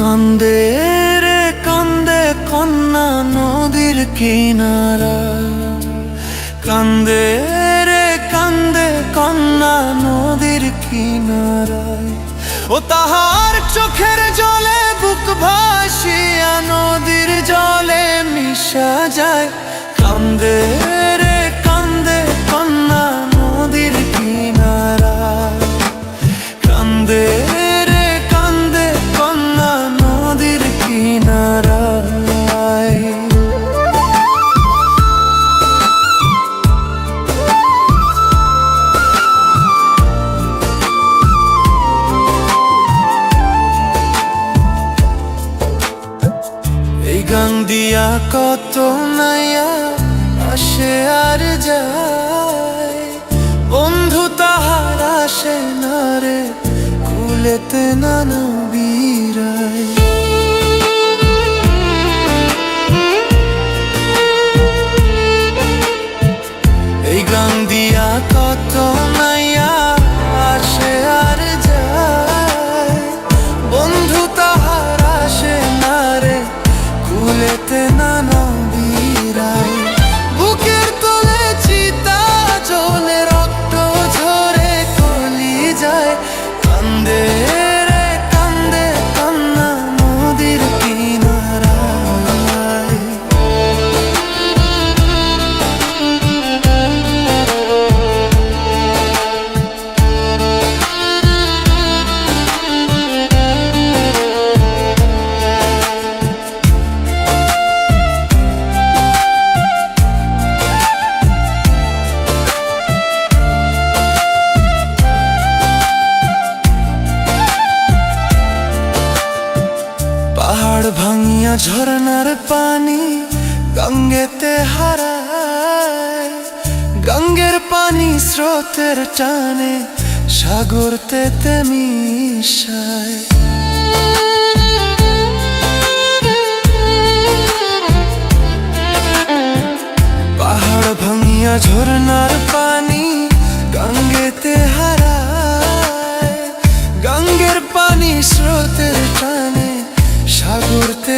কান্দে রে কান্দে কন্যা নদীর কিনারা, কান্দে রে কান্দে কন্যা নদীর কিনারায়। ও তাহার চোখের জলে বুক ভাসিয়া নদীর জলে মিশা যায়। কান্দে রে কান্দে কন্যা নদীর কিনারায়, কান্দে রে কান্দে কন্যা নদীর কিনারায়। এই গান দিয়া কত নাইয়া আসে আর যায়, বন্ধু তাহার আসে না রে কুলেতে নানা বীরায়। এই গান দিয়া কত নাইয়া আসে আর যায়, বন্ধু তাহার আসে না রে কুলেতে নানা বীরায়। বুকের তলে চিতা জ্বলে রক্ত ঝরে কলি যায়। কান্দে রে কান্দে কন্যা নদীর কিনারায়। পাহাড় ভাঙিয়া ঝরনার পানি গঙ্গেতে হারায়, গঙ্গের পানি স্রোতের টানে সাগরতে মিশায়। পাহাড় ভাঙিয়া ঝরনার পানি গঙ্গেতে হারায়, গঙ্গের পানি স্রোতের টানে সাগরতে